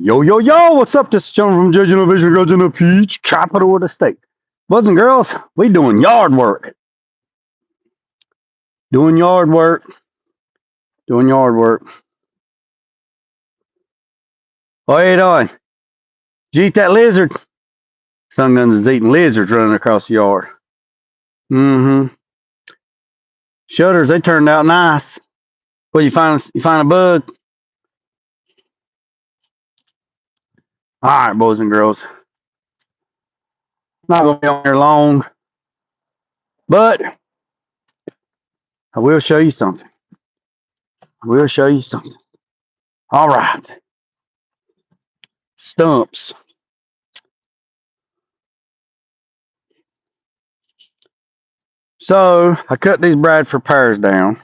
Yo, yo, yo, what's up? This is John from Judge Innovation Girls in the Peach, capital of the state. Boys and girls, we doing yard work. Doing yard work. Doing yard work. Oh, how you doing? Did you eat that lizard? Sun Guns is eating lizards running across the yard. Mm-hmm. Shutters, they turned out nice. Well, you find a bug? All right, boys and girls. Not going to be on here long, but I will show you something. All right. Stumps. So I cut these Bradford pears down.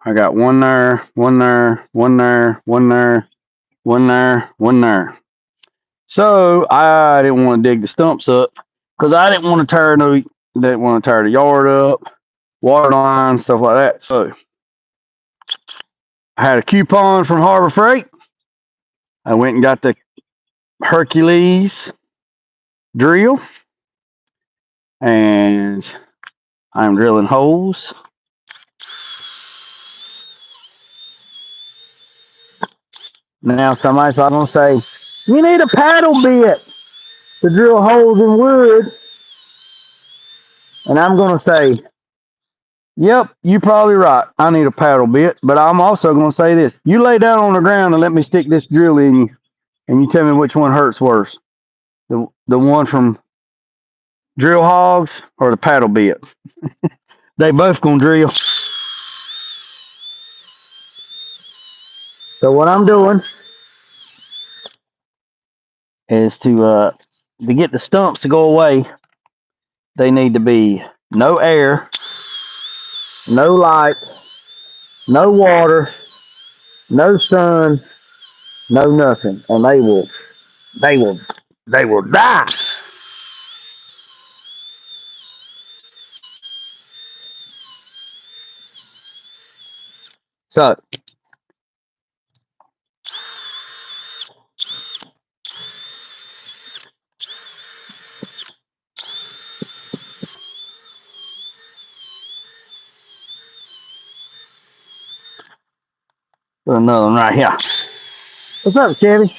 I got one there, one there, one there, one there, one there, one there. So I didn't want to dig the stumps up because I didn't want to tear the yard up, water lines, stuff like that. So I had a coupon from Harbor Freight. I went and got the Hercules drill, and I'm drilling holes. Now somebody's going to say, you need a paddle bit to drill holes in wood. And I'm going to say, yep, you're probably right. I need a paddle bit. But I'm also going to say this. You lay down on the ground and let me stick this drill in you. And you tell me which one hurts worse. The one from drill hogs or the paddle bit. They both going to drill. So what I'm doing is to get the stumps to go away. They need to be no air, no light, no water, no sun, no nothing, and they will die. So put another one right here. What's up, Chevy?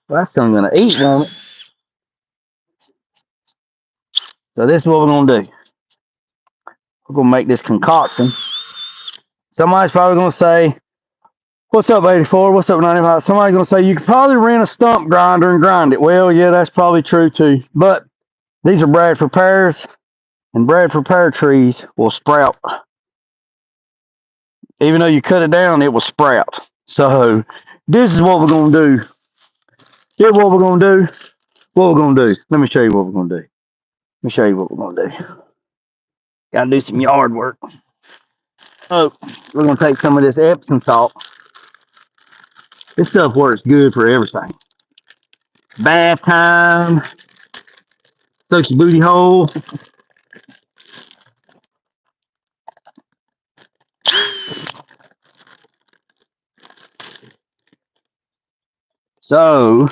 Well, that's something I'm gonna eat, won't it? So this is what we're gonna do. We're gonna make this concoction. Somebody's probably gonna say, "What's up, 84? What's up, 95?" Somebody's gonna say, "You could probably rent a stump grinder and grind it." Well, yeah, that's probably true too. But these are Bradford pears, and Bradford pear trees will sprout. Even though you cut it down, it will sprout. So this is what we're gonna do. Here's what we're gonna do. Let me show you what we're gonna do. Gotta do some yard work. Oh, we're gonna take some of this Epsom salt. This stuff works good for everything. Bath time, soaks your booty hole. So,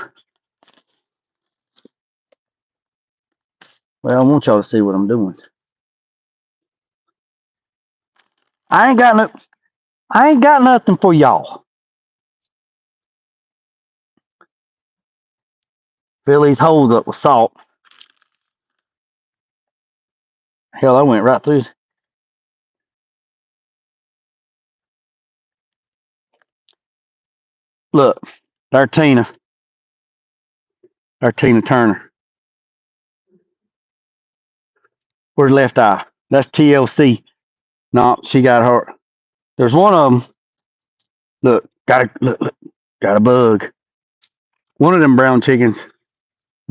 well, I want y'all to see what I'm doing. I ain't got nothing for y'all. Fill these holes up with salt. Hell, I went right through. Look, there's Tina Turner. Where's left eye? That's TLC. No, she got her. There's one of them. Look, got a bug. One of them brown chickens has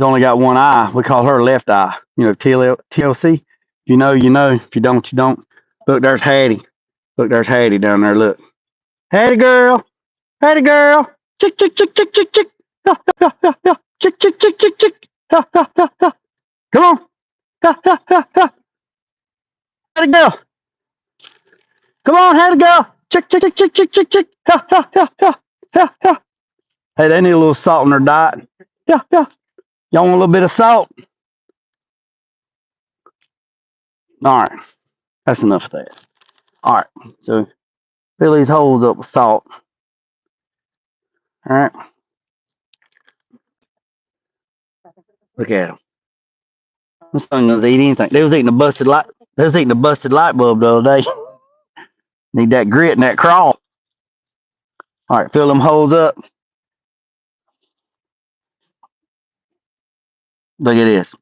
only got one eye. We call her left eye. You know, TLC. If you know, you know. If you don't, you don't. Look, there's Hattie. Down there. Look. Hattie girl. Chick, chick, chick, chick, chick, chick. Ha, ha, ha, ha. Chick, chick, chick, chick, chick. Ha, ha, ha, ha. Come on. Ha, ha, ha, ha. Hattie girl. Come on, had to go. Chick, chick, chick, chick, chick, chick, chick. Yeah, yeah, yeah, yeah, yeah, yeah. Hey, they need a little salt in their diet. Yeah, yeah. Y'all want a little bit of salt? All right. That's enough of that. All right. So fill these holes up with salt. All right. Look at them. This thing doesn't eat anything. They was eating a busted light. They was eating a busted light bulb the other day. Need that grit and that crawl. All right. Fill them holes up. Look at this.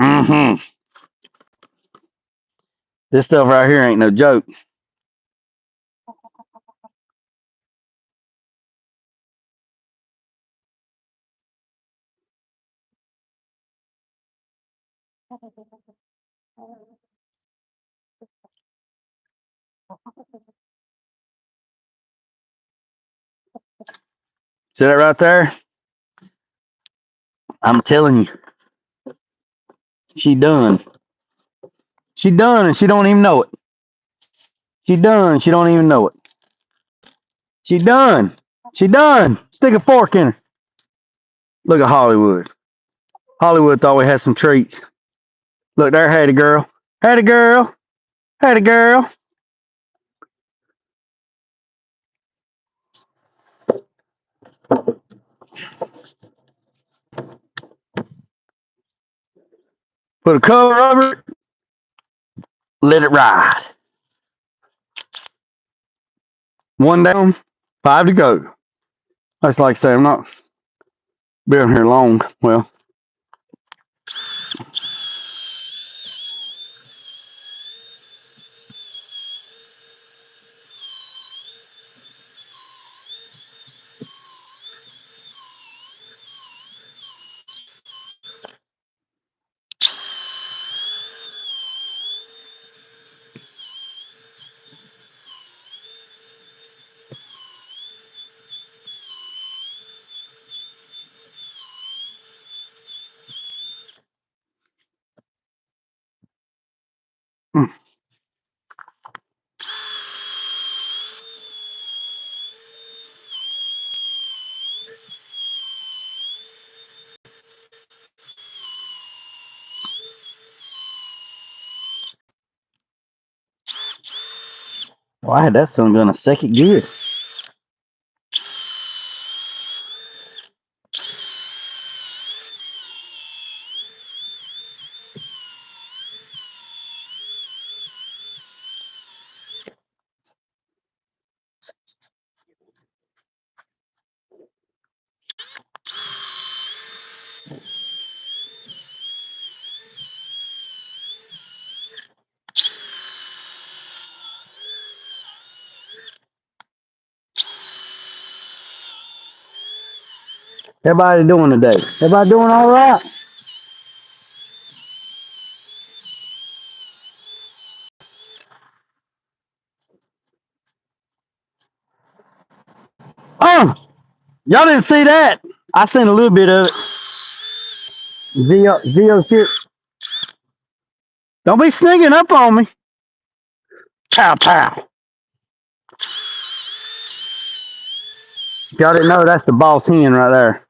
Mm-hmm. This stuff right here ain't no joke. See that right there? I'm telling you, she done. She done and she don't even know it. She done. She don't even know it. She done. She done. Stick a fork in her. Look at Hollywood. Hollywood thought we had some treats. Look there, had a girl. Had a girl. Had a girl. Put a cover over it. Let it ride. One down, five to go. That's like saying I'm not been here long. Well, well, I had that son gun a second gear. Everybody doing today? Everybody doing all right? Oh, y'all didn't see that? I seen a little bit of it. Zio shit. Don't be sneaking up on me. Pow pow. Y'all didn't know that's the boss hen right there.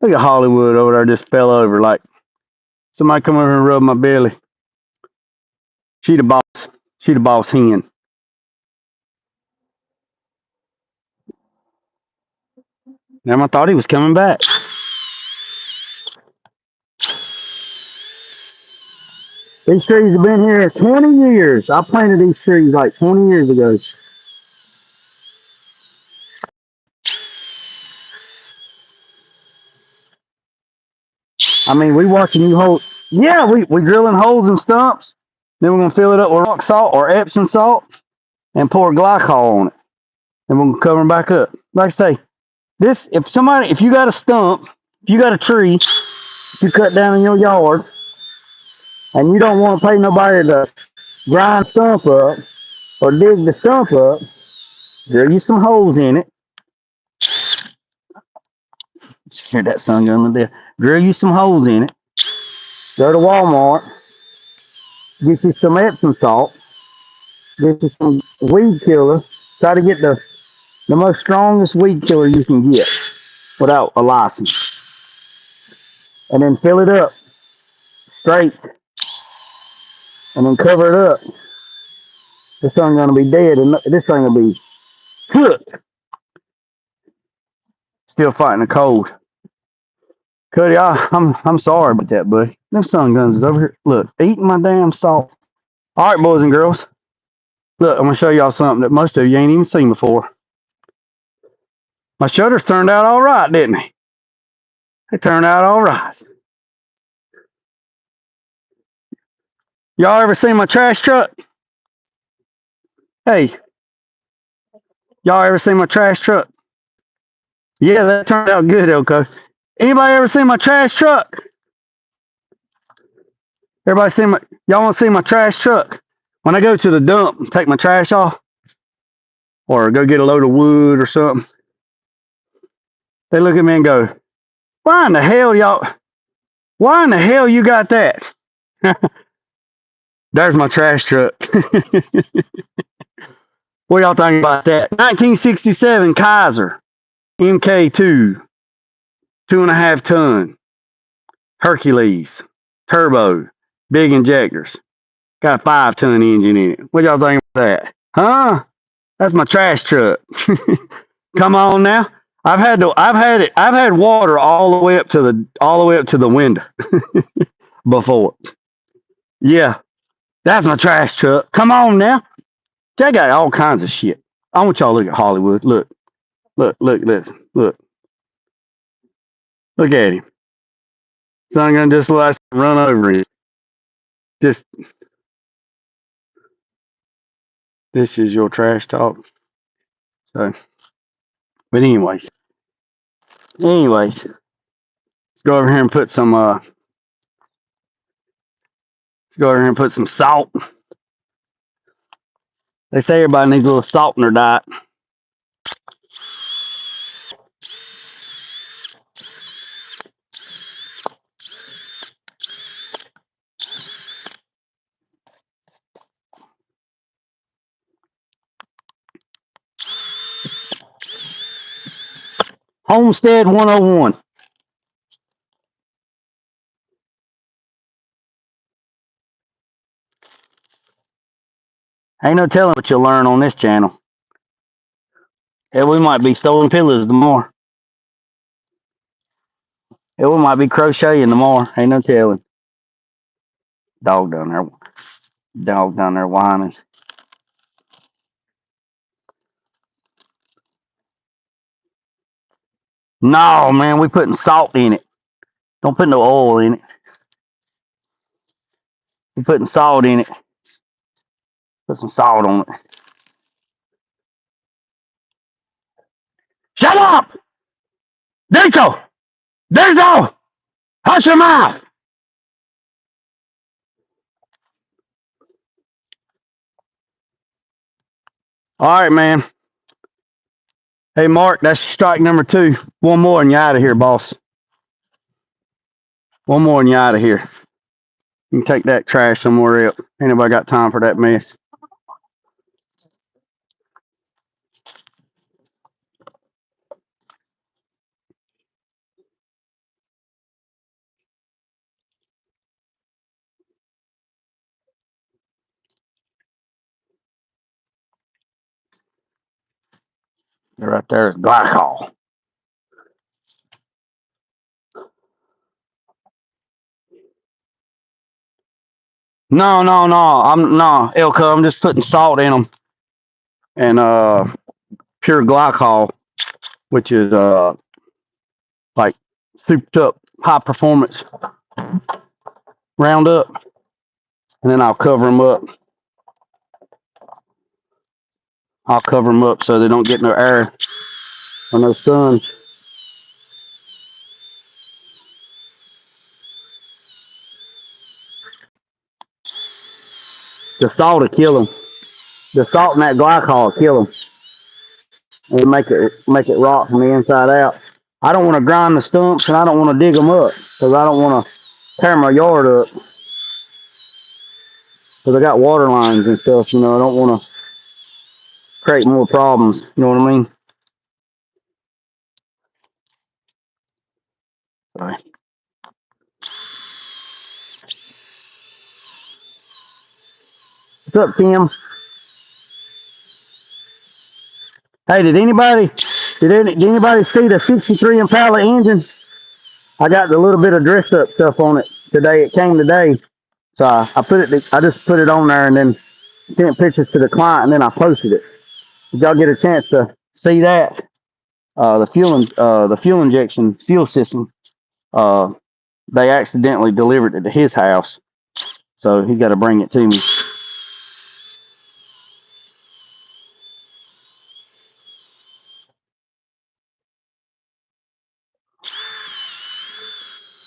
Look at Hollywood over there just fell over like somebody come over and rub my belly. She the boss. She the boss hen. Damn, I thought he was coming back. These trees have been here 20 years. I planted these trees like 20 years ago. I mean, we watching you hold. Yeah, we drilling holes in stumps. Then we're gonna fill it up with rock salt or Epsom salt and pour glycol on it. And we're gonna cover them back up. Like I say, this if you got a stump, if you got a tree, you cut down in your yard, and you don't want to pay nobody to grind stump up or dig the stump up, drill you some holes in it. Scared that sun gun to death. Drill you some holes in it. Go to Walmart, get you some Epsom salt, This is some weed killer. Try to get the most strongest weed killer you can get without a license. And then fill it up straight and then cover it up. This thing's gonna be dead and this thing will be cooked. Still fighting the cold. Cuddy, I'm sorry about that, buddy. Them sun guns is over here. Look, eating my damn salt. All right, boys and girls. Look, I'm gonna show y'all something that most of you ain't even seen before. My shutters turned out all right, didn't they? They turned out all right. Y'all ever seen my trash truck? Hey, y'all ever seen my trash truck? Yeah, that turned out good, okay. Anybody ever seen my trash truck? Everybody seen my, y'all want to see my trash truck? When I go to the dump and take my trash off, or go get a load of wood or something, they look at me and go, why in the hell you got that? There's my trash truck. What y'all think about that? 1967 Kaiser MK2, 2.5 ton, Hercules, turbo, big injectors. Got a 5-ton engine in it. What y'all think about that? Huh? That's my trash truck. Come on now. I've had water all the way up to the window before. Yeah, that's my trash truck. Come on now. They got all kinds of shit. I want y'all to look at Hollywood. Look at this. Look at him. Son gonna just let us run over him. Just this is your trash talk. So, but anyways, let's go over here and put some salt. They say everybody needs a little salt in their diet. Homestead 101. Ain't no telling what you'll learn on this channel. Yeah, we might be stolen pillows tomorrow. Yeah, we might be crocheting tomorrow. Ain't no telling. Dog down there whining. No, man, we putting salt in it. Don't put no oil in it. We putting salt in it. Put some salt on it. Shut up! Diesel! Diesel! Hush your mouth! All right, man. Hey, Mark, that's strike number 2. One more and you're out of here, boss. One more and you're out of here. You can take that trash somewhere else. Ain't nobody got time for that mess. Right there is glycol. No, Elko, I'm just putting salt in them and pure glycol, which is like souped up high performance Roundup, and then I'll cover them up. I'll cover them up so they don't get no air or no sun. The salt will kill them. The salt and that glycol will kill them. And make it rot from the inside out. I don't want to grind the stumps and I don't want to dig them up because I don't want to tear my yard up. Because I got water lines and stuff, you know. I don't want to create more problems. You know what I mean? Sorry. What's up, Tim? Hey, did anybody see the 63 Impala engine? I got a little bit of dress up stuff on it today. It came today, so I just put it on there and then sent pictures to the client and then I posted it. Did y'all get a chance to see that? The fuel injection fuel system. Uh, they accidentally delivered it to his house, so he's got to bring it to me.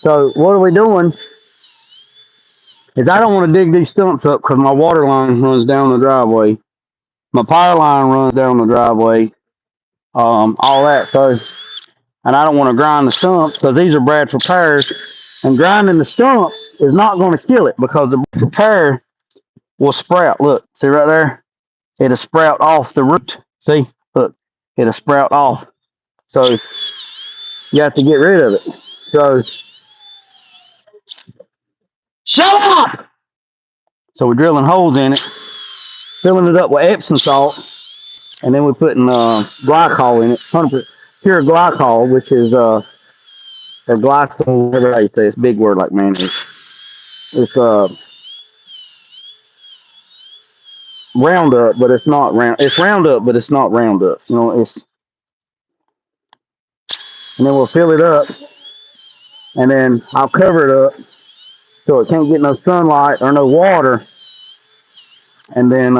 So what are we doing? Is I don't want to dig these stumps up because my water line runs down the driveway. My power line runs down the driveway. All that. So, and I don't want to grind the stumps because these are Bradford pears. And grinding the stump is not going to kill it because the Bradford pear will sprout. Look, see right there? It'll sprout off the root. See? Look, it'll sprout off. So you have to get rid of it. So, shut up! So we're drilling holes in it, filling it up with Epsom salt, and then we're putting glycol in it, 100% pure glycol, which is or glycol, whatever you say. It's a big word like mayonnaise. It's Roundup, but it's not round. It's Roundup, but it's not Roundup. You know, and then we'll fill it up, and then I'll cover it up so it can't get no sunlight or no water, and then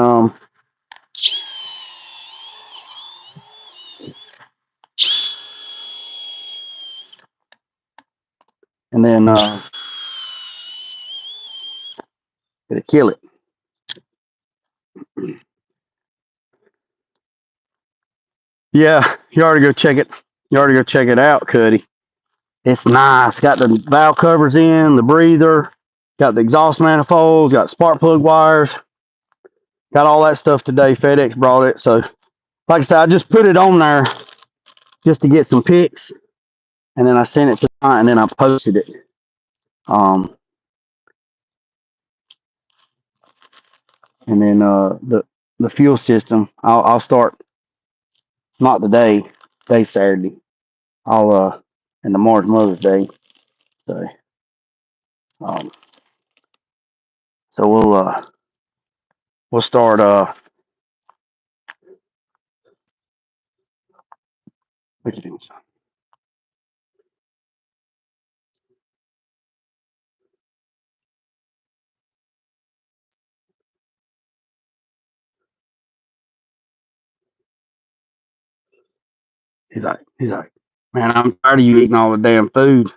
and then it'll kill it. Yeah, you already go check it. You already go check it out, Cuddy. It's nice. Got the valve covers in, the breather, got the exhaust manifolds, got spark plug wires, got all that stuff today. FedEx brought it. So, like I said, I just put it on there just to get some pics, and then I sent it to the client, and then I posted it. And then the fuel system, I'll start not today, day Saturday. I'll and tomorrow's Mother's Day, so um, so we'll start what you doing, son? He's like, man, I'm tired of you eating all the damn food.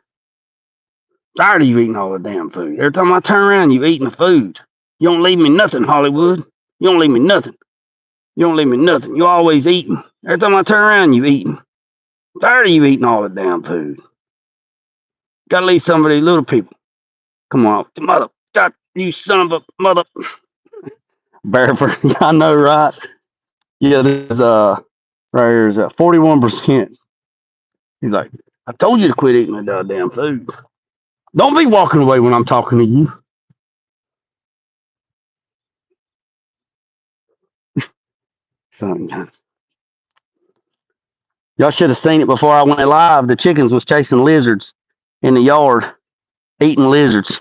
Tired of you eating all the damn food. Every time I turn around, you eating the food. You don't leave me nothing, Hollywood. You don't leave me nothing. You don't leave me nothing. You always eating. Every time I turn around, you eating. Tired of you eating all the damn food. Gotta leave some of these little people. Come on, mother. God, you son of a mother. Barefoot. I know, right? Yeah, this is right here is 41%. He's like, I told you to quit eating that goddamn food. Don't be walking away when I'm talking to you. Son, y'all should have seen it before I went live. The chickens was chasing lizards in the yard, eating lizards.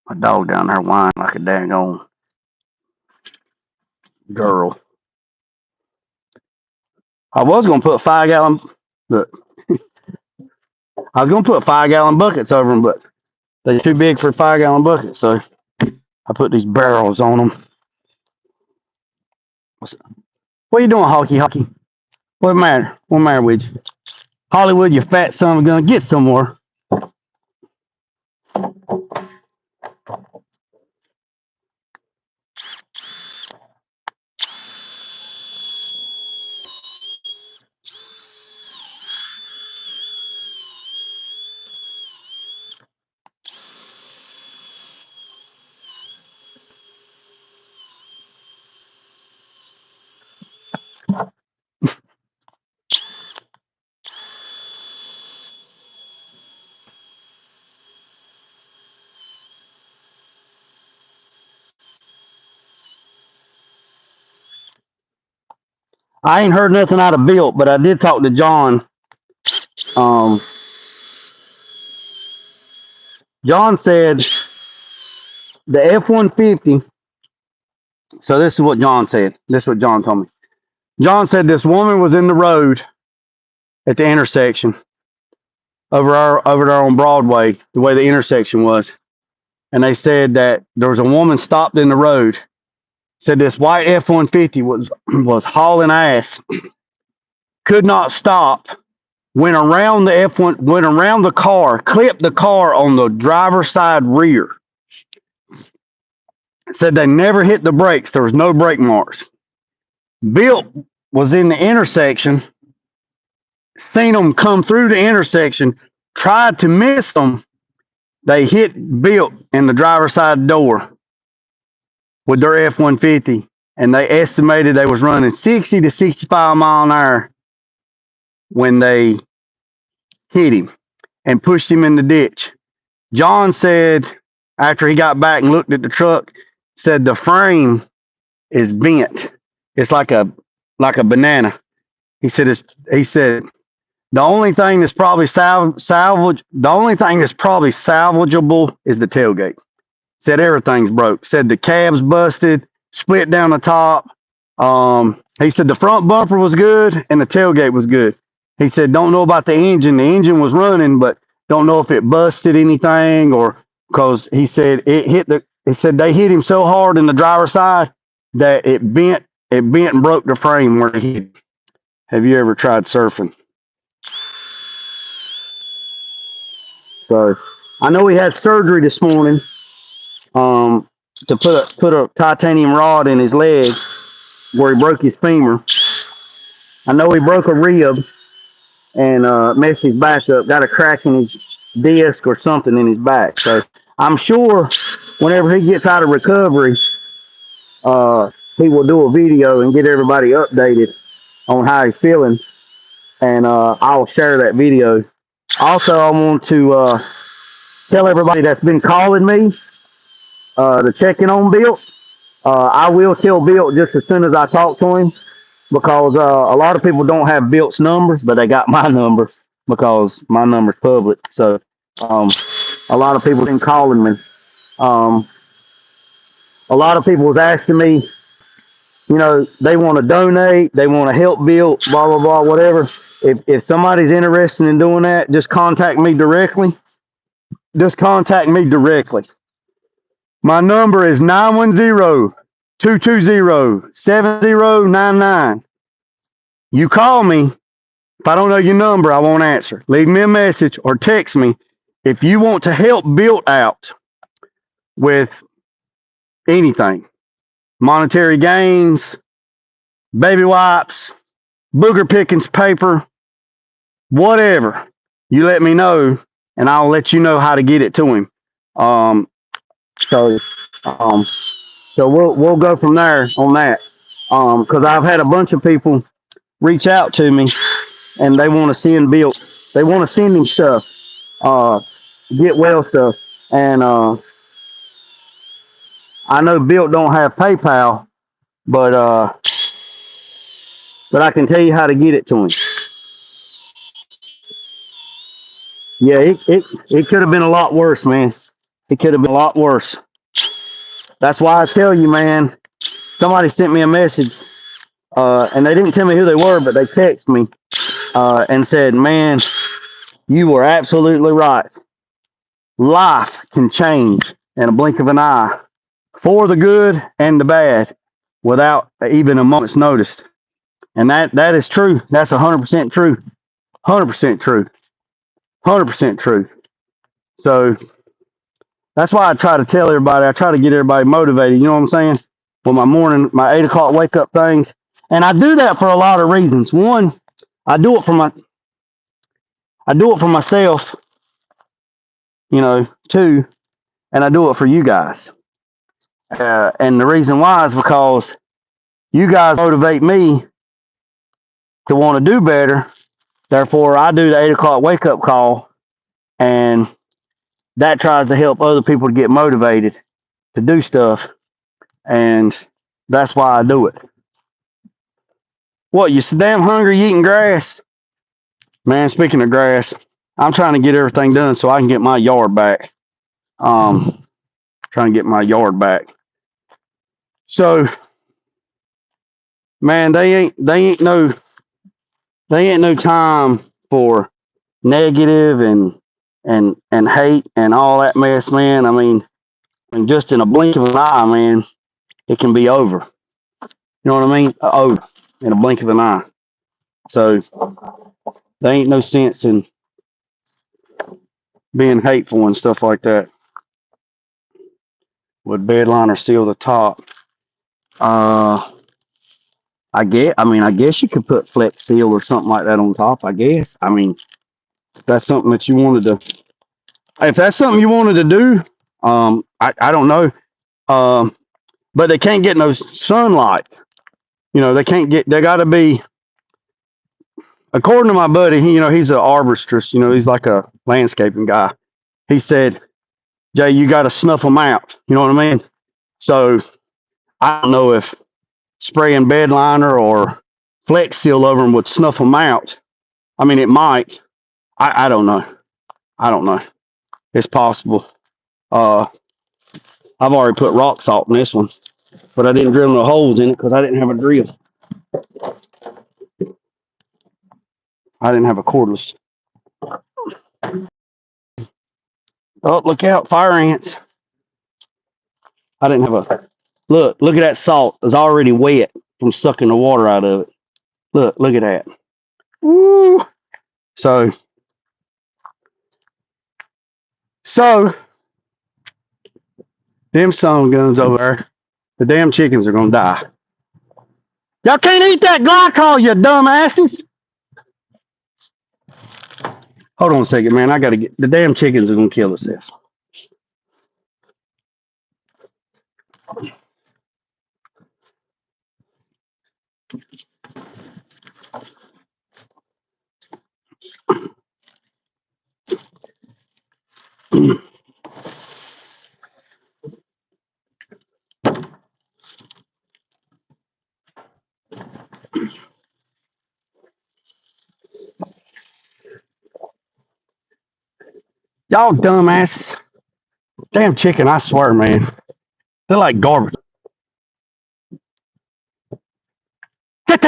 My dog down there whining like a dang old girl. I was gonna put 5 gallon. Look, I was gonna put 5 gallon buckets over them, but they're too big for 5 gallon buckets. So I put these barrels on them. What are you doing, Hockey? What matter? What matter with you? Hollywood, you fat son of a gun, get somewhere. I ain't heard nothing out of Built, but I did talk to John. Um, John said the F-150. So this is what John said. This is what John told me. John said this woman was in the road at the intersection over there on Broadway, the way the intersection was, and they said that there was a woman stopped in the road. Said this white F-150 was hauling ass, could not stop, went around the F1, went around the car, clipped the car on the driver's side rear. Said they never hit the brakes. There was no brake marks. Built was in the intersection, seen them come through the intersection, tried to miss them. They hit Built in the driver's side door with their F-150, and they estimated they was running 60 to 65 mile an hour when they hit him and pushed him in the ditch. John said after he got back and looked at the truck, said the frame is bent. It's like a banana. He said the only thing that's probably the only thing that's probably salvageable is the tailgate. Said everything's broke. Said the cab's busted, split down the top. He said the front bumper was good and the tailgate was good. He said don't know about the engine. The engine was running, but don't know if it busted anything or because he said he said they hit him so hard in the driver's side that it bent and broke the frame where he hit. Have you ever tried surfing? So I know he had surgery this morning to put a titanium rod in his leg where he broke his femur. I know he broke a rib and messed his back up, got a crack in his disc or something in his back. So I'm sure whenever he gets out of recovery, he will do a video and get everybody updated on how he's feeling, and I'll share that video. Also, I want to tell everybody that's been calling me to check in on Built. I will tell Built just as soon as I talk to him because a lot of people don't have Built's number, but they got my number because my number's public. So a lot of people been calling me. A lot of people was asking me, you know, they want to donate, they want to help Built, blah, blah, blah, whatever. If somebody's interested in doing that, just contact me directly. Just contact me directly. My number is 910-220-7099. You call me. If I don't know your number, I won't answer. Leave me a message or text me. If you want to help Built out with anything, monetary gains, baby wipes, booger pickings paper, whatever, you let me know and I'll let you know how to get it to him. So we'll go from there on that. Because I've had a bunch of people reach out to me and they want to send Built. They want to send him stuff, get well stuff. And I know Built don't have PayPal, but I can tell you how to get it to him. Yeah, it could have been a lot worse, man. It could have been a lot worse. That's why I tell you, man. Somebody sent me a message, and they didn't tell me who they were, but they texted me and said, "Man, you were absolutely right. Life can change in a blink of an eye, for the good and the bad, without even a moment's notice." And that is true. That's 100% true. 100% true. 100% true. So that's why I try to tell everybody. I try to get everybody motivated. You know what I'm saying? With my 8 o'clock wake up things, and I do that for a lot of reasons. One, I do it for myself. You know, two, and I do it for you guys. And the reason why is because you guys motivate me to want to do better. Therefore, I do the 8 o'clock wake up call, and that tries to help other people to get motivated to do stuff. And that's why I do it. What, you so damn hungry eating grass? Man, speaking of grass, I'm trying to get everything done so I can get my yard back. Trying to get my yard back. So, man, they ain't no time for negative and hate and all that mess, man. I mean, just in a blink of an eye, man, it can be over. You know what I mean? Over in a blink of an eye. So there ain't no sense in being hateful and stuff like that. Would bedliner seal the top? Uh, I guess you could put Flex Seal or something like that on top. I guess. I mean, if that's something that you wanted to, if that's something you wanted to do, I don't know. Um, but they can't get no sunlight. You know, they can't get. They got to be. According to my buddy, he's an arborist. You know, he's like a landscaping guy. He said, "Jay, you got to snuff them out." You know what I mean? So I don't know if spraying bed liner or Flex Seal over them would snuff them out. I mean, it might. I don't know. I don't know. It's possible. Uh, I've already put rock salt in this one, but I didn't drill no holes in it because I didn't have a drill. I didn't have a cordless. Oh, look out, fire ants. I didn't have a look at that salt. It's already wet from sucking the water out of it. Look at that. Woo. So so them son guns over there, the damn chickens are gonna die. Y'all can't eat that glycol, you dumbasses. Hold on a second, man. I gotta get the damn chickens are gonna kill us this. Y'all dumbasses. Damn chicken, I swear, man. They're like garbage. What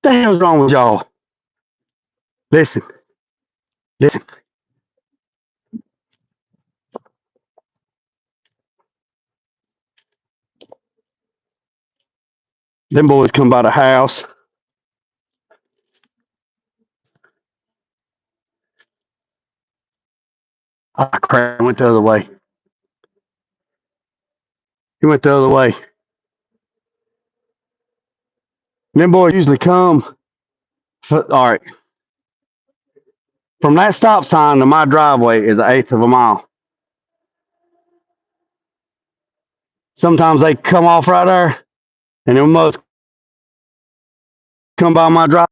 the hell's wrong with y'all? Listen, listen. Them boys come by the house. Ah, crap, went the other way. He went the other way. Them boys usually come. All right, from that stop sign to my driveway is an eighth of a mile. Sometimes they come off right there, and them must come by my drive.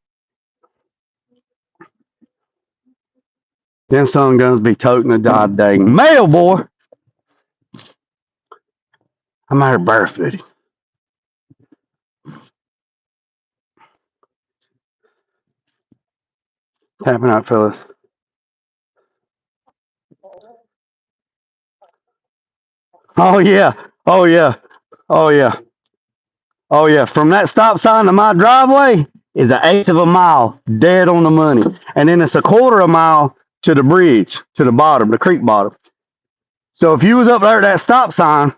Them sun guns be toting a god dang mail, boy. I'm out here barefooted. Tapping out, fellas. Oh yeah. Oh yeah. Oh yeah. Oh yeah. From that stop sign to my driveway is an eighth of a mile, dead on the money. And then it's a quarter of a mile to the bridge, to the bottom, the creek bottom. So if you was up there at that stop sign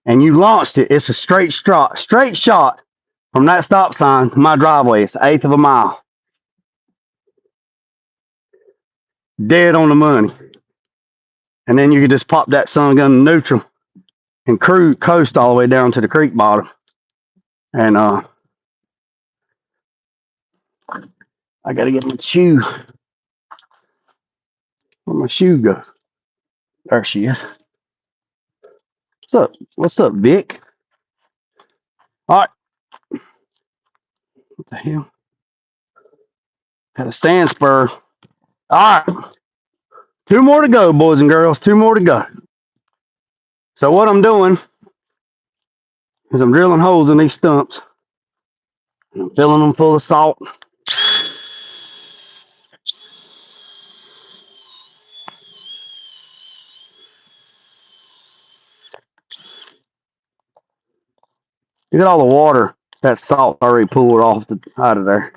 and you launched it, it's a straight shot from that stop sign to my driveway. It's an eighth of a mile. Dead on the money. And then you could just pop that sun gun in neutral and coast all the way down to the creek bottom. And I gotta get my shoe. Where'd my shoe go? There she is. What's up? What's up, Vic? All right. What the hell? Had a stand spur. All right. Two more to go, boys and girls. Two more to go. So what I'm doing is I'm drilling holes in these stumps. I'm filling them full of salt. Look at all the water that salt already pulled off out of there.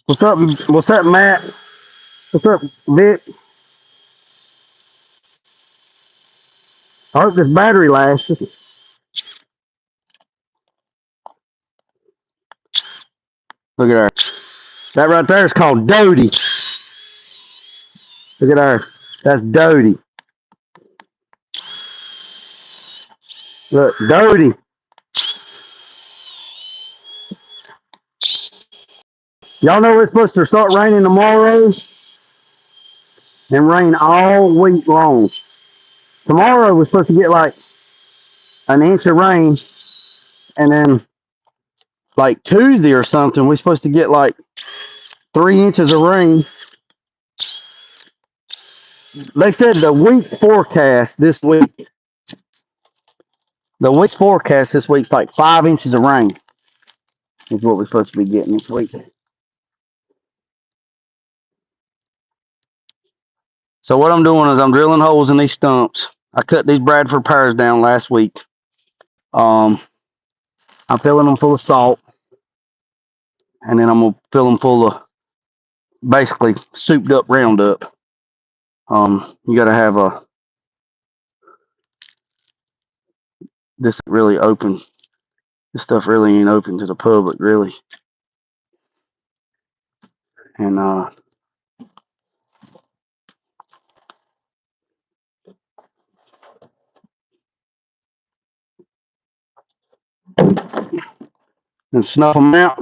What's up? What's up, Matt? What's up, Vic? I hope this battery lasts. Look at her. That right there is called Dodie. Look at her. That's Dodie. Look, Dodie. Y'all know it's supposed to start raining tomorrow and rain all week long. Tomorrow we're supposed to get like an inch of rain, and then like Tuesday or something, we're supposed to get like 3 inches of rain. They said the week's forecast this week, the week's forecast this week's like 5 inches of rain is what we're supposed to be getting this week. So what I'm doing is I'm drilling holes in these stumps. I cut these Bradford pears down last week. I'm filling them full of salt, and then I'm gonna fill them full of basically souped up Roundup. You gotta have this really open. This stuff really ain't open to the public, really. And then snuff them out,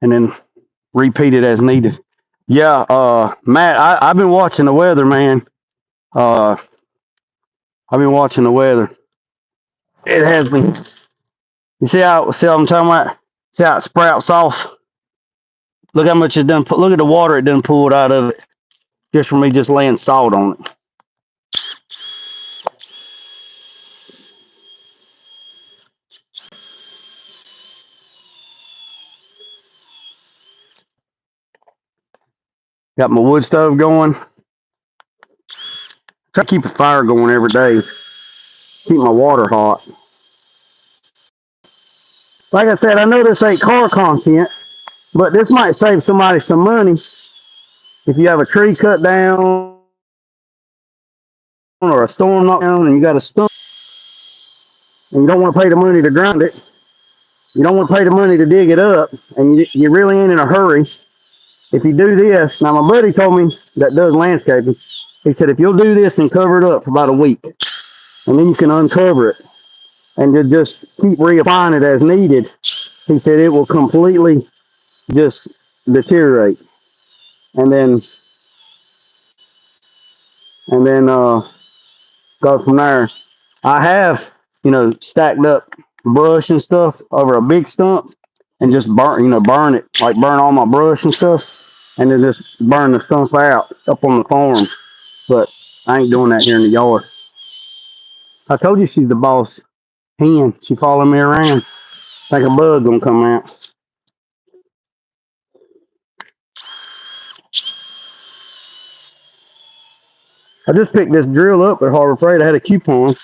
and then repeat it as needed. Yeah, Matt, I've been watching the weather, man. I've been watching the weather. It has been. You see how I'm talking about? See how it sprouts off? Look how much it done. Look at the water it done pulled out of it just from me just laying salt on it. Got my wood stove going. Try to keep a fire going every day. Keep my water hot. Like I said, I know this ain't car content, but this might save somebody some money if you have a tree cut down or a storm knocked down and you got a stump and you don't want to pay the money to grind it. You don't want to pay the money to dig it up, and you really ain't in a hurry. If you do this, now my buddy told me that does landscaping. He said if you'll do this and cover it up for about a week, and then you can uncover it and just keep reapplying it as needed, he said it will completely just deteriorate. And then go from there. I have, stacked up brush and stuff over a big stump and just burn it, like burn all my brush and stuff, and then just burn the stump out up on the farm. But I ain't doing that here in the yard. I told you she's the boss hen. She following me around. Think a bug gonna come out. I just picked this drill up at Harbor Freight. I had a coupon.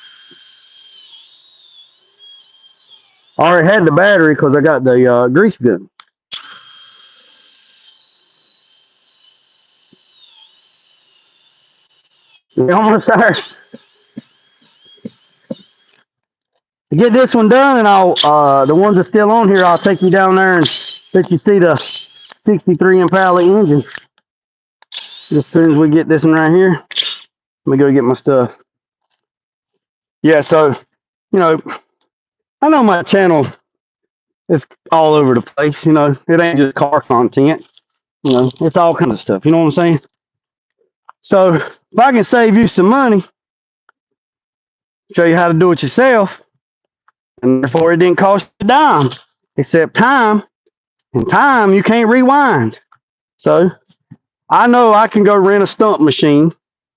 I already had the battery because I got the grease gun. Almost there. To get this one done, and I'll the ones that's still on here, I'll take you down there and let you see the 63 Impala engine. Just as soon as we get this one right here, let me go get my stuff. Yeah, so I know my channel is all over the place. It ain't just car content. It's all kinds of stuff. You know what I'm saying? So if I can save you some money, show you how to do it yourself, and therefore it didn't cost you a dime, except time, and time you can't rewind. So I know I can go rent a stump machine.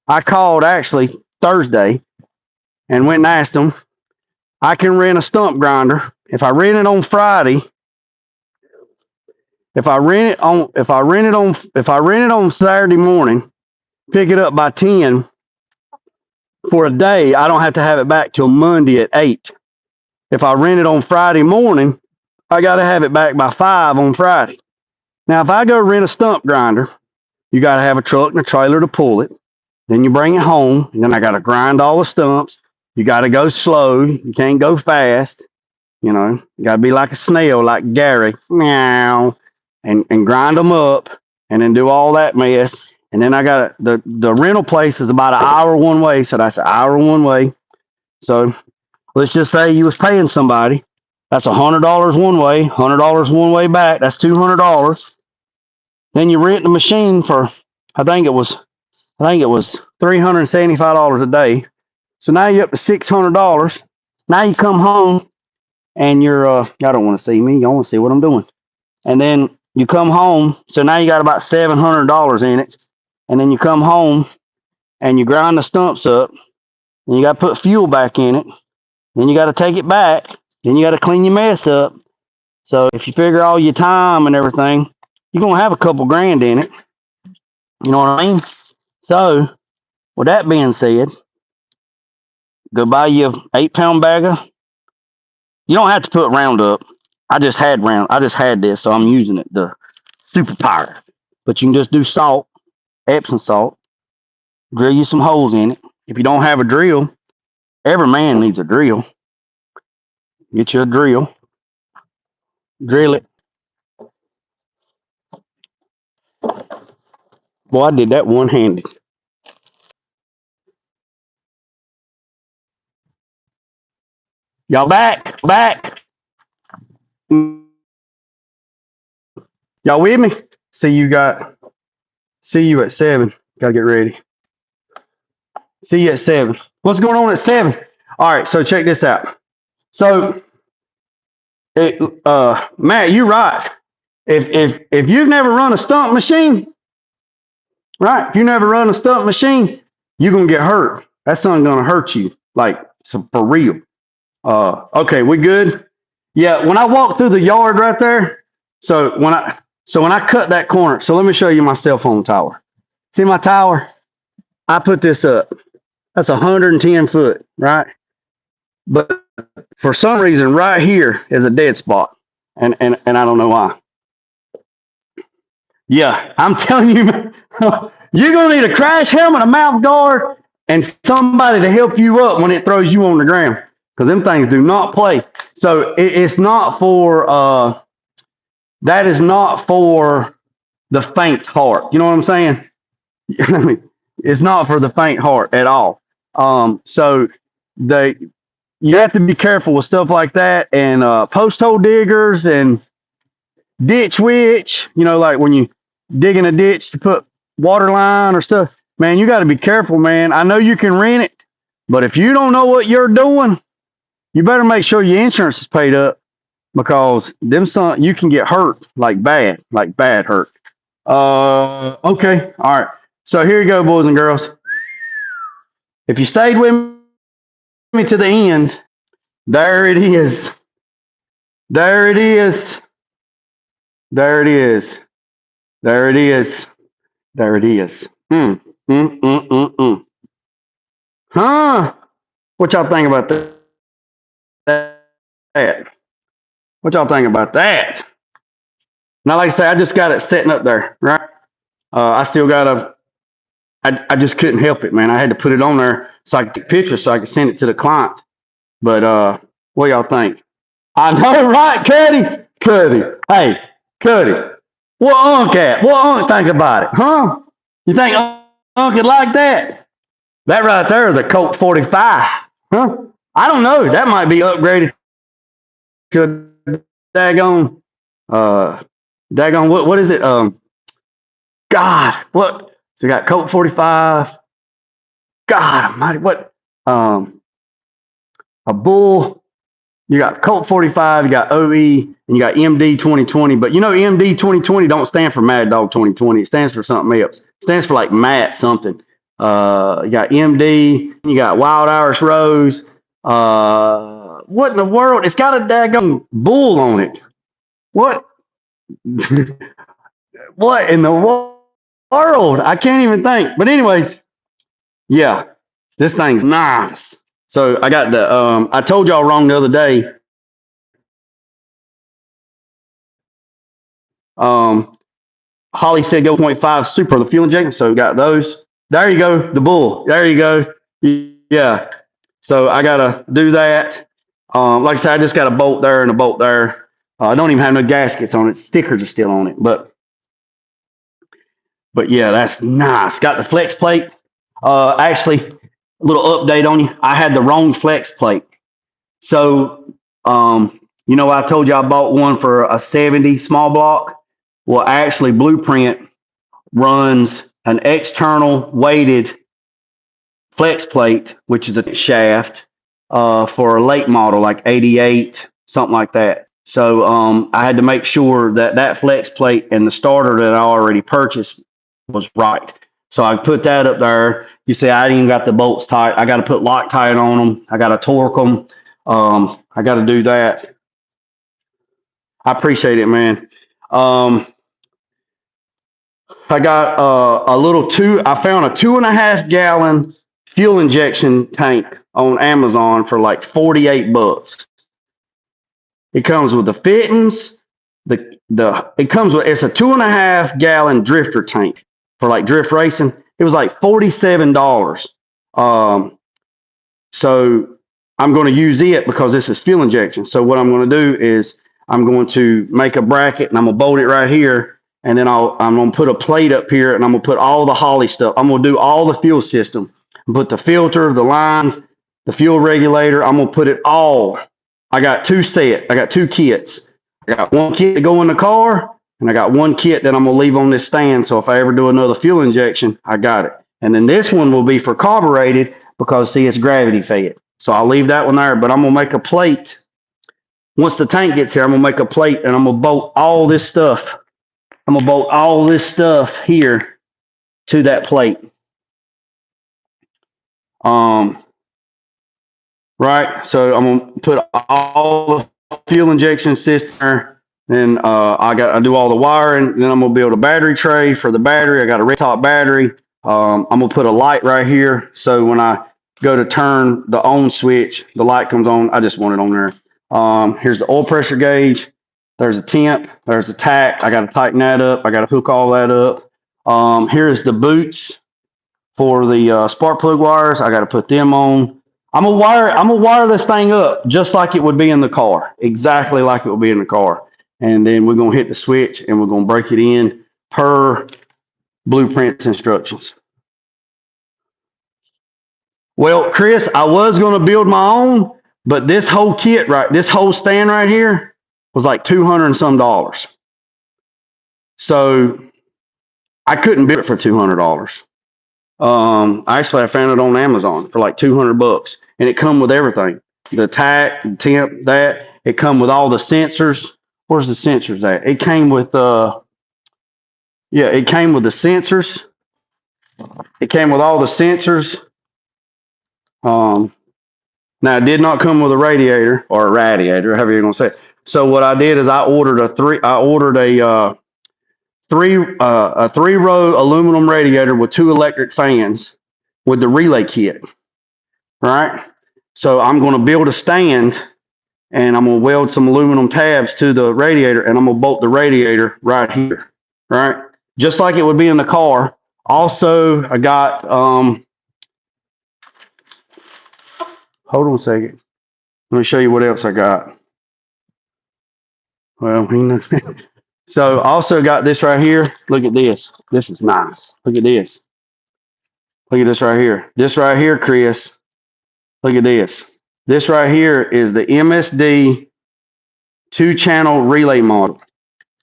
I called actually Thursday and went and asked them. I can rent a stump grinder. If I rent it on Friday, if I rent it on Saturday morning, pick it up by 10 for a day, I don't have to have it back till Monday at 8. If I rent it on Friday morning, I got to have it back by 5 on Friday. Now, if I go rent a stump grinder, you got to have a truck and a trailer to pull it. Then you bring it home, and then I got to grind all the stumps. You got to go slow. You can't go fast. You know, you got to be like a snail, like Gary, meow, and grind them up, and then do all that mess. And then I got the rental place is about an hour one way, so that's an hour one way. So let's just say you was paying somebody. That's $100 one way, $100 one way back. That's $200. Then you rent the machine for, I think it was $375 a day. So now you're up to $600. Now you come home and y'all don't want to see me. Y'all want to see what I'm doing. And then you come home. So now you got about $700 in it. And then you come home and you grind the stumps up and you got to put fuel back in it. Then you got to take it back. Then you got to clean your mess up. So if you figure all your time and everything, you're going to have a couple grand in it. You know what I mean? So with that being said, go buy you an 8-pound bag of. You don't have to put Roundup. I just had this, so I'm using it, the super power. But you can just do salt, Epsom salt, drill you some holes in it. If you don't have a drill, every man needs a drill. Get you a drill, drill it. Boy, I did that one-handed. Y'all back. Y'all with me? See you at 7. Gotta get ready. See you at 7. What's going on at 7? All right, so check this out. So, Matt, you're right. If you've never run a stump machine, right? If you never run a stump machine, you're gonna get hurt. That's not gonna hurt you, like so for real. Okay, we good? Yeah. When I walk through the yard right there, so when I cut that corner, so let me show you my cell phone tower. See my tower? I put this up. That's 110 foot, right? But for some reason, right here is a dead spot, and I don't know why. Yeah, I'm telling you, you're gonna need a crash helmet, a mouth guard, and somebody to help you up when it throws you on the ground, because them things do not play. So it's not for that is not for the faint heart. You know what I'm saying? I mean, it's not for the faint heart at all. So they you have to be careful with stuff like that, and post hole diggers and ditch witch. You know, like when you digging a ditch to put water line or stuff. Man, you got to be careful, man. I know you can rent it, but if you don't know what you're doing, you better make sure your insurance is paid up, because you can get hurt like bad hurt. Okay, all right. So here you go, boys and girls. If you stayed with me to the end, there it is. There it is. There it is. There it is. There it is. Mm. Huh? What y'all think about that? What y'all think about that? Now, like I say, I just got it sitting up there, right? I still got I just couldn't help it, man. I had to put it on there so I could take pictures so I could send it to the client. But what y'all think? I know, right, Cuddy? Cuddy. Hey, Cuddy. What Unc at? What Unc think about it? Huh? You think Unc could like that? That right there is a Colt 45. Huh? I don't know. That might be upgraded to a daggone, what is it? God, what? So you got Colt 45. God almighty, what? A bull. You got Colt 45, you got OE, and you got MD 2020. But you know, MD 2020 don't stand for Mad Dog 2020. It stands for something else. It stands for like Matt something. You got MD, you got Wild Irish Rose. What in the world? It's got a daggone bull on it. What? What in the world? I can't even think. But anyways, yeah, this thing's nice. So I got the I told y'all wrong the other day. Um, Holly said go 0.5 super the fuel injection. So got those. There you go, the bull. There you go. Yeah. So I gotta do that. Like I said, I just got a bolt there and a bolt there. I don't even have no gaskets on it. Stickers are still on it, but yeah, that's nice. Got the flex plate. Actually, a little update on you. I had the wrong flex plate. So, you know, I told you I bought one for a 70 small block. Well, actually, Blueprint runs an external weighted flex plate, which is a shaft for a late model, like 88, something like that. So I had to make sure that that flex plate and the starter that I already purchased was right. So I put that up there. You see, I ain't even got the bolts tight. I got to put Loctite on them. I got to torque them. I got to do that. I appreciate it, man. I got a little I found a 2.5 gallon fuel injection tank on Amazon for like $48. It comes with the fittings. It comes with it's a 2.5 gallon drifter tank for like drift racing. It was like $47. So I'm going to use it because this is fuel injection. So what I'm going to do is I'm going to make a bracket and I'm going to bolt it right here. And then I'm going to put a plate up here and I'm going to put all the Holley stuff. I'm going to do all the fuel system. Put the filter, the lines, the fuel regulator. I'm going to put it all. I got two kits. I got one kit to go in the car and I got one kit that I'm going to leave on this stand. So if I ever do another fuel injection, I got it. And then this one will be for carbureted because see, it's gravity fed. So I'll leave that one there, but I'm going to make a plate. Once the tank gets here, I'm going to make a plate and I'm going to bolt all this stuff. I'm going to bolt all this stuff here to that plate. Right. So I'm going to put all the fuel injection system there. Then I do all the wiring. Then I'm going to build a battery tray for the battery. I got a red top battery. I'm going to put a light right here. So when I go to turn the on switch, the light comes on. I just want it on there. Here's the oil pressure gauge. There's a temp. There's a tack. I got to tighten that up. I got to hook all that up. Here's the boots for the spark plug wires. I got to put them on. I'm gonna wire this thing up just like it would be in the car, exactly like it would be in the car. And then we're gonna hit the switch and we're gonna break it in per Blueprint's instructions. Well, Chris, I was gonna build my own, but this whole kit this whole stand right here was like $200 and some. So I couldn't build it for $200. Actually, I found it on Amazon for like $200, and it come with everything: the tack, the temp, that. It come with all the sensors. Where's the sensors at? It came with it came with the sensors. It came with all the sensors. Now it did not come with a radiator or a radiator, however you're gonna say it. So what I did is I ordered a three-row aluminum radiator with 2 electric fans with the relay kit. Right. So I'm going to build a stand and I'm going to weld some aluminum tabs to the radiator and I'm going to bolt the radiator right here. Right. Just like it would be in the car. Also, I got, hold on a second. Let me show you what else I got. Well, so I also got this right here. Look at this. This is nice. Look at this. Look at this right here. This right here, Chris. Look at this. This right here is the MSD 2-channel relay module.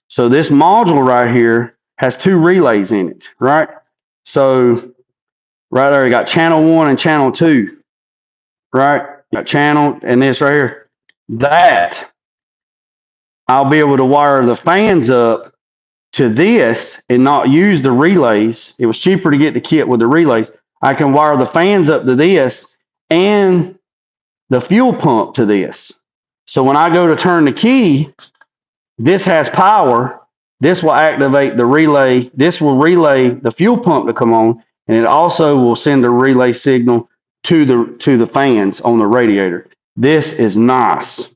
So this module right here has 2 relays in it, right? So right there, you got channel 1 and channel 2, right? You got channel and this right here. That I'll be able to wire the fans up to this and not use the relays. It was cheaper to get the kit with the relays. I can wire the fans up to this and the fuel pump to this. So when I go to turn the key, this has power. This will activate the relay. This will relay the fuel pump to come on, and it also will send a relay signal to the fans on the radiator. This is nice.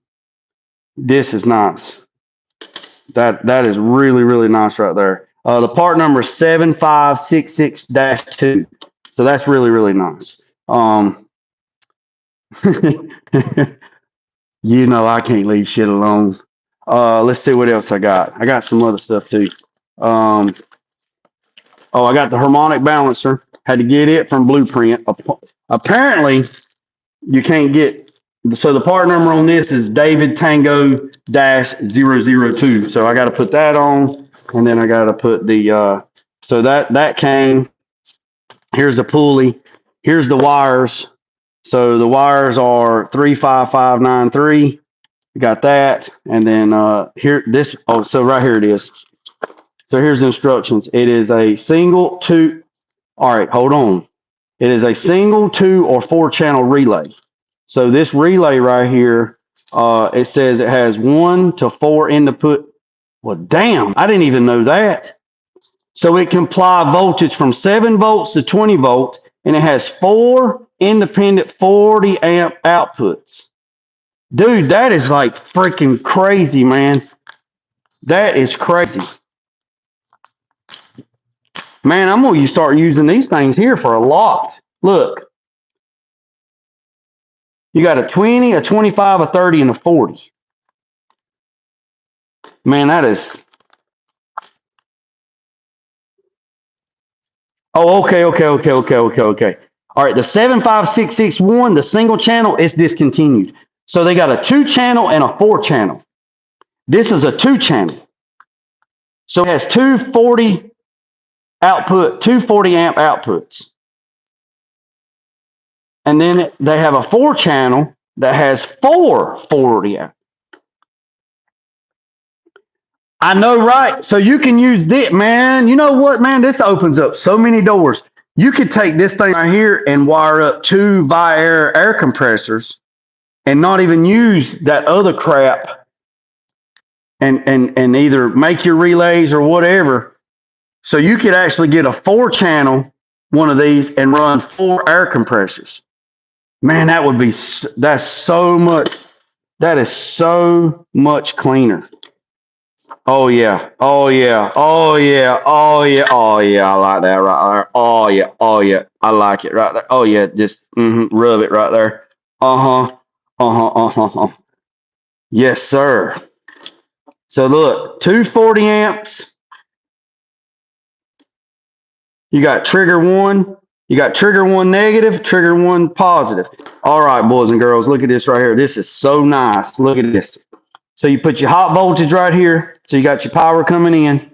This is nice. That is really, really nice right there. The part number is 7566-2. So that's really, really nice. You know I can't leave shit alone. Let's see what else I got. I got some other stuff too. I got the harmonic balancer. Had to get it from Blueprint. Apparently, you can't get. So the part number on this is David Tango -002. So I got to put that on, and then I got to put the. So that came. Here's the pulley. Here's the wires. So the wires are 35593. You got that, and then here this. Oh, so right here it is. So here's the instructions. It is a single, two. All right, hold on. It is a single, 2, or 4 channel relay. So this relay right here, it says it has 1 to 4 input. Well, damn, I didn't even know that. So it can apply voltage from 7 volts to 20 volts, and it has 4 independent 40 amp outputs. Dude, that is like freaking crazy, man. That is crazy. Man, I'm going to start using these things here for a lot. Look. You got a 20, a 25, a 30, and a 40. Man, that is... Oh, okay. All right, the 75661, the single channel, is discontinued. So they got a 2 channel and a 4 channel. This is a 2 channel. So it has 240 amp outputs. And then they have a 4 channel that has 440 amp. I know, right? So you can use this, man. You know what, man? This opens up so many doors. You could take this thing right here and wire up 2 Viair air compressors and not even use that other crap and either make your relays or whatever. So you could actually get a 4 channel one of these and run 4 air compressors. Man, that is so much cleaner. Oh yeah. I like that right there. Oh yeah, I like it right there. Oh yeah, just rub it right there. Yes, sir. So look, 240 amps. You got trigger 1. You got trigger 1 negative, trigger 1 positive. All right, boys and girls, look at this right here. This is so nice. Look at this. So you put your hot voltage right here. So you got your power coming in.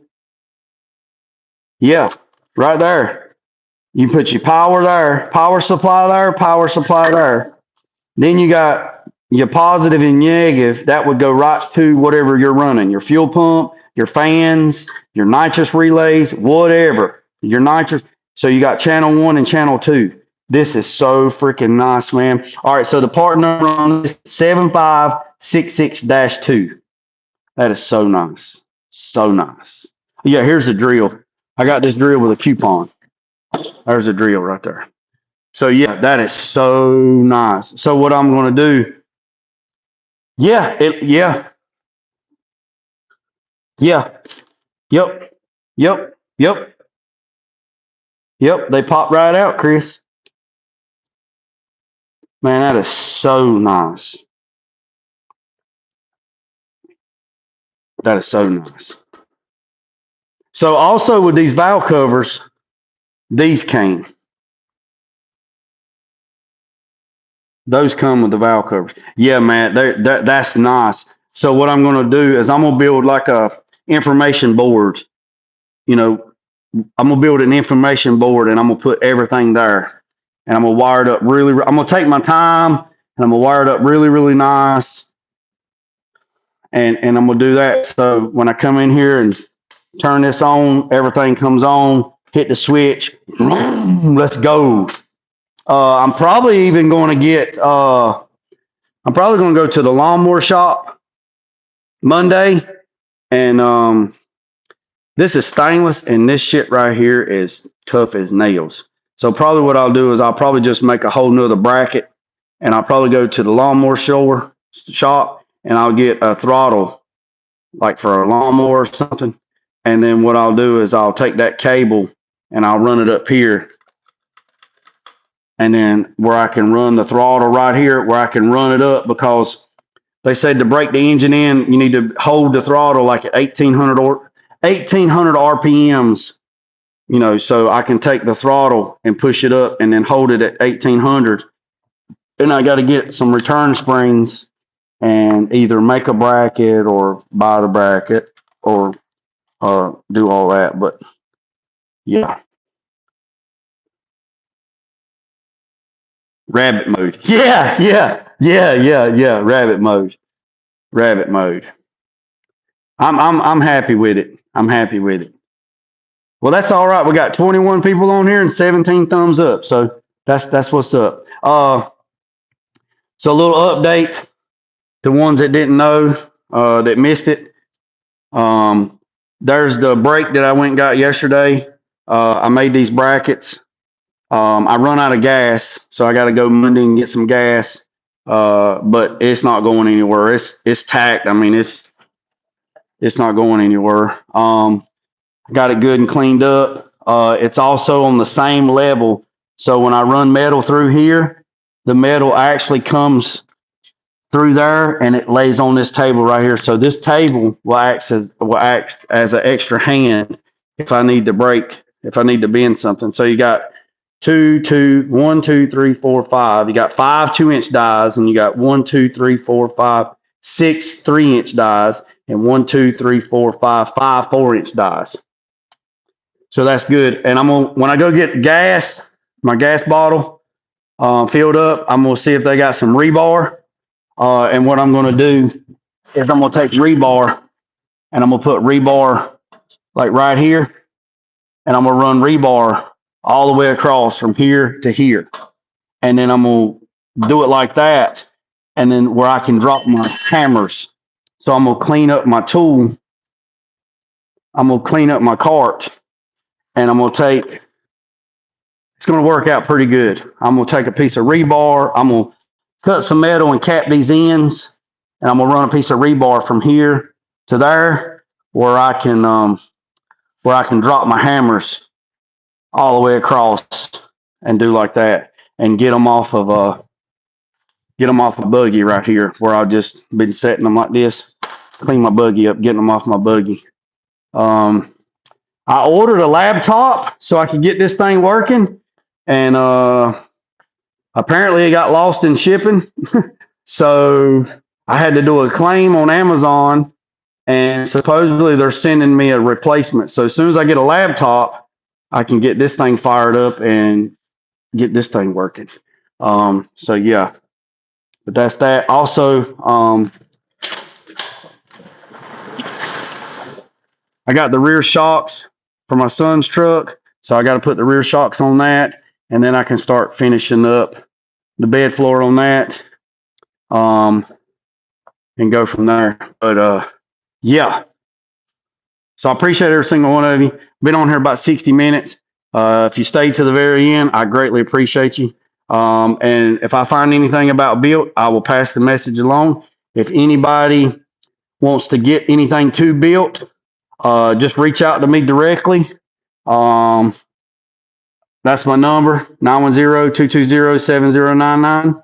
Yeah, right there. You put your power there, power supply there, power supply there. Then you got your positive and negative. That would go right to whatever you're running. Your fuel pump, your fans, your nitrous relays, whatever. Your nitrous. So you got channel 1 and channel 2. This is so freaking nice, man. All right, so the part number on this is 7566-2. That is so nice. So nice. Yeah, here's the drill. I got this drill with a coupon. There's a drill right there. So yeah, that is so nice. So what I'm going to do, yep, they pop right out, Chris. Man, that is so nice. That is so nice. So also with these valve covers, these came. Those come with the valve covers. Yeah, man, that's nice. So what I'm going to do is I'm going to build like a information board, you know, I'm gonna build an information board and I'm gonna put everything there. And I'm gonna wire it up I'm gonna take my time and I'm gonna wire it up really nice. And I'm gonna do that. So when I come in here and turn this on, everything comes on, hit the switch, let's go. I'm probably even gonna I'm probably gonna go to the lawnmower shop Monday and this is stainless and this shit right here is tough as nails. So probably what I'll do is I'll probably just make a whole nother bracket and I'll probably go to the lawnmower shop and I'll get a throttle like for a lawnmower or something. And then what I'll do is I'll take that cable and I'll run it up here. And then where I can run the throttle right here, where I can run it up because they said to break the engine in, you need to hold the throttle like at 1800 RPMs, you know, so I can take the throttle and push it up and then hold it at 1800. Then I got to get some return springs and either make a bracket or buy the bracket or do all that. But yeah, rabbit mode. Yeah. Rabbit mode. I'm happy with it. I'm happy with it. Well, that's all right. We got 21 people on here and 17 thumbs up. So that's what's up. So a little update to ones that didn't know, that missed it. There's the brake that I went and got yesterday. I made these brackets. I run out of gas, so I got to go Monday and get some gas. But it's not going anywhere. It's tacked. I mean, it's not going anywhere. Got it good and cleaned up. It's also on the same level. So when I run metal through here, the metal actually comes through there and it lays on this table right here. So this table will act as an extra hand if I need to bend something. So you got 1, 2, 3, 4, 5. You got 5 2-inch dies, and you got 1, 2, 3, 4, 5, 6 3-inch dies, and 1, 2, 3, 4, 5 4-inch dies. So that's good. And when I go get gas, my gas bottle filled up, I'm gonna see if they got some rebar. And what I'm gonna do is I'm gonna take rebar and I'm gonna put rebar like right here, and I'm gonna run rebar all the way across from here to here. And then I'm gonna do it like that, and then where I can drop my hammers. So I'm gonna clean up my tool. I'm gonna clean up my cart. And I'm going to it's going to work out pretty good. I'm going to take a piece of rebar. I'm going to cut some metal and cap these ends. And I'm going to run a piece of rebar from here to there where I can drop my hammers all the way across and do like that and get them off of a buggy right here where I've just been setting them like this. Clean my buggy up, getting them off my buggy. I ordered a laptop so I could get this thing working, and apparently it got lost in shipping. So I had to do a claim on Amazon, and supposedly they're sending me a replacement. So as soon as I get a laptop, I can get this thing fired up and get this thing working. So yeah, but that's that. Also, I got the rear shocks for my son's truck, so I got to put the rear shocks on that, and then I can start finishing up the bed floor on that, and go from there. But yeah, so I appreciate every single one of you. Been on here about 60 minutes. If you stayed to the very end, I greatly appreciate you. And if I find anything about built, I will pass the message along. If anybody wants to get anything to built, just reach out to me directly. That's my number, 910-220-7099.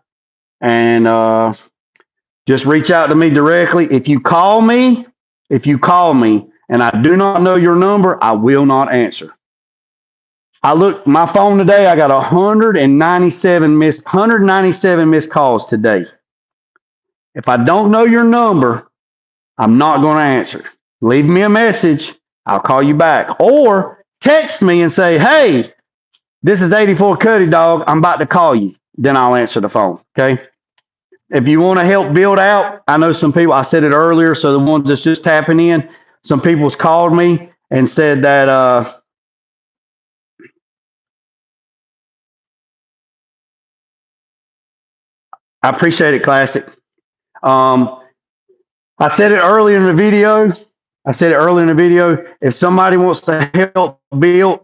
And just reach out to me directly. If you call me and I do not know your number, I will not answer. I looked my phone today, I got 197 missed calls today. If I don't know your number, I'm not going to answer. Leave me a message. I'll call you back. Or text me and say, hey, this is 84 Cuddy Dog. I'm about to call you. Then I'll answer the phone. Okay. If you want to help build out, I know some people, I said it earlier, so the ones that's just tapping in, some people's called me and said that I appreciate it, Classic. I said it earlier in the video. If somebody wants to help build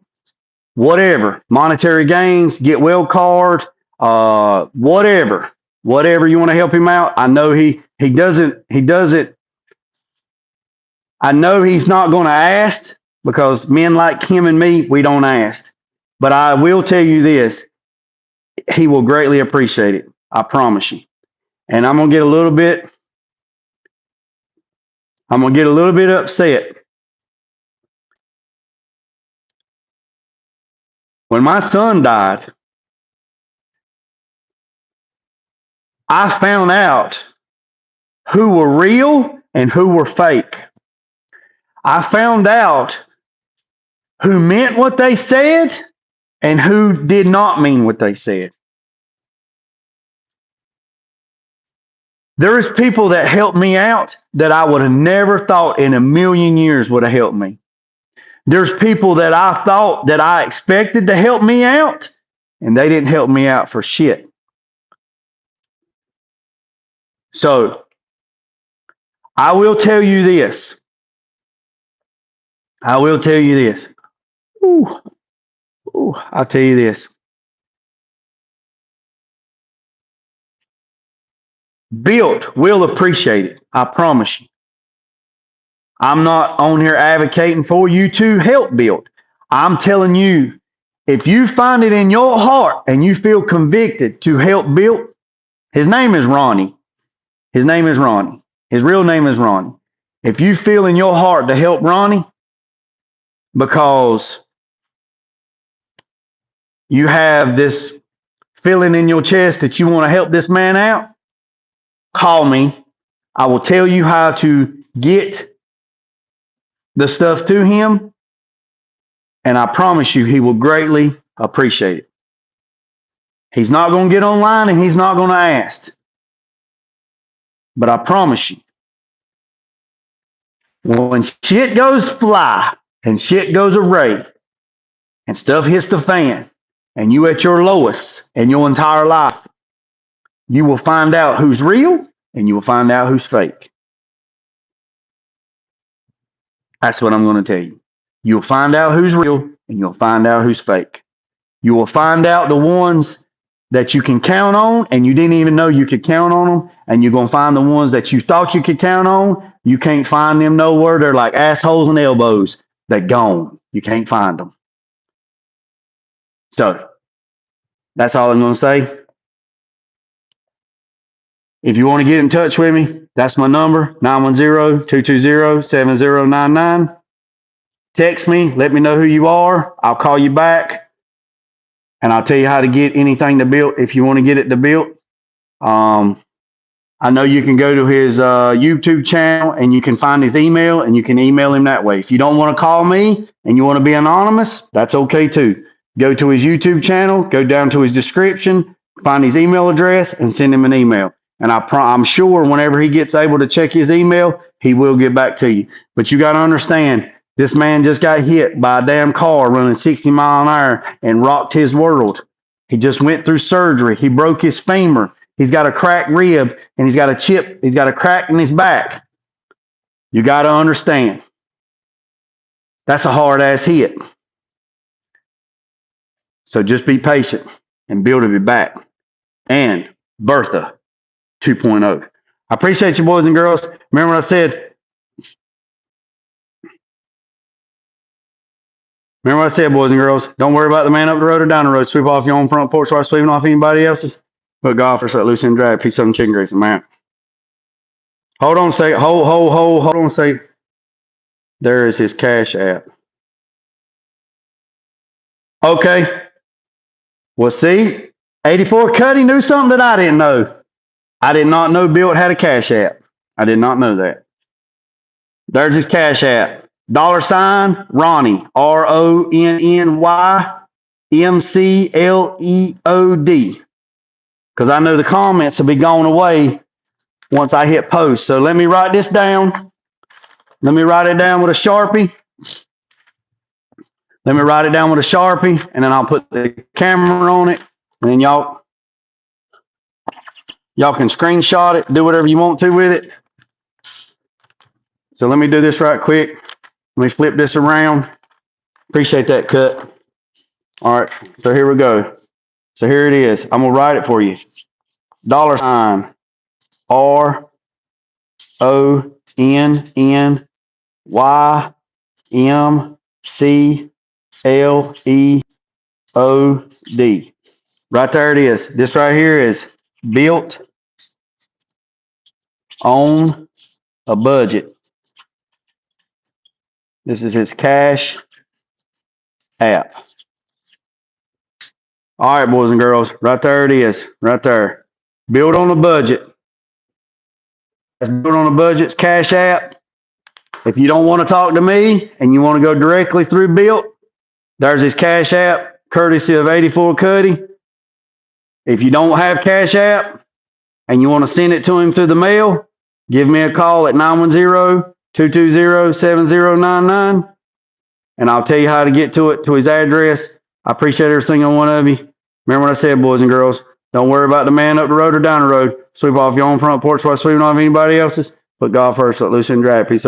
whatever, monetary gains, get well card, whatever you want to help him out. I know he doesn't. I know he's not going to ask because men like him and me, we don't ask. But I will tell you this: he will greatly appreciate it. I promise you. And I'm gonna get a little bit. I'm gonna get a little bit upset. When my son died, I found out who were real and who were fake. I found out who meant what they said and who did not mean what they said. There is people that helped me out that I would have never thought in a million years would have helped me. There's people that I thought that I expected to help me out, and they didn't help me out for shit. So I will tell you this. I'll tell you this. Built will appreciate it. I promise you. I'm not on here advocating for you to help Built. I'm telling you, if you find it in your heart and you feel convicted to help Built, his name is Ronnie. His real name is Ronnie. If you feel in your heart to help Ronnie because you have this feeling in your chest that you want to help this man out, call me. I will tell you how to get the stuff to him, and I promise you he will greatly appreciate it. He's not going to get online and he's not going to ask. But I promise you, when shit goes fly and shit goes array and stuff hits the fan and you at your lowest in your entire life, you will find out who's real and you will find out who's fake. That's what I'm going to tell you. You'll find out who's real and you'll find out who's fake. You will find out the ones that you can count on and you didn't even know you could count on them. And you're going to find the ones that you thought you could count on. You can't find them nowhere. They're like assholes and elbows. They're gone. You can't find them. So that's all I'm going to say. If you want to get in touch with me, that's my number, 910-220-7099. Text me. Let me know who you are. I'll call you back. And I'll tell you how to get anything to Built if you want to get it to Built. I know you can go to his YouTube channel and you can find his email and you can email him that way. If you don't want to call me and you want to be anonymous, that's okay too. Go to his YouTube channel, go down to his description, find his email address and send him an email. And I'm sure whenever he gets able to check his email, he will get back to you. But you got to understand, this man just got hit by a damn car running 60 miles an hour and rocked his world. He just went through surgery. He broke his femur. He's got a cracked rib and he's got a chip. He's got a crack in his back. You got to understand. That's a hard ass hit. So just be patient and Built to be back. And Bertha 2.0. I appreciate you, boys and girls. Remember what I said? Boys and girls? Don't worry about the man up the road or down the road. Sweep off your own front porch while sweeping off anybody else's. But golfers let loose and drag. Piece of them chicken grease, man. Hold on a second. Hold on a second. There is his Cash App. Okay. Well, see, 84 Cuddy knew something that I didn't know. I did not know Built had a Cash App. I did not know that. There's his Cash App. $Ronnie, RONNYMCLEOD. Because I know the comments will be going away once I hit post. So let me write this down. Let me write it down with a Sharpie. Let me write it down with a Sharpie, and then I'll put the camera on it, and then y'all can screenshot it, do whatever you want to with it. So let me do this right quick. Let me flip this around. Appreciate that cut. All right, so here we go. So here it is. I'm gonna write it for you. RONNYMCLEOD. Right there it is. This right here is built on a budget. This is his cash app. All right, boys and girls, right there it is, right there. Build on a budget. That's Build on a Budget's cash app. If you don't want to talk to me and you want to go directly through Built, there's his cash app, courtesy of 84 Cuddy. If you don't have cash app and you want to send it to him through the mail, give me a call at 910-220-7099, and I'll tell you how to get to his address. I appreciate every single one of you. Remember what I said, boys and girls. Don't worry about the man up the road or down the road. Sweep off your own front porch while sweeping off anybody else's. Put God first, let loose and drag. Peace.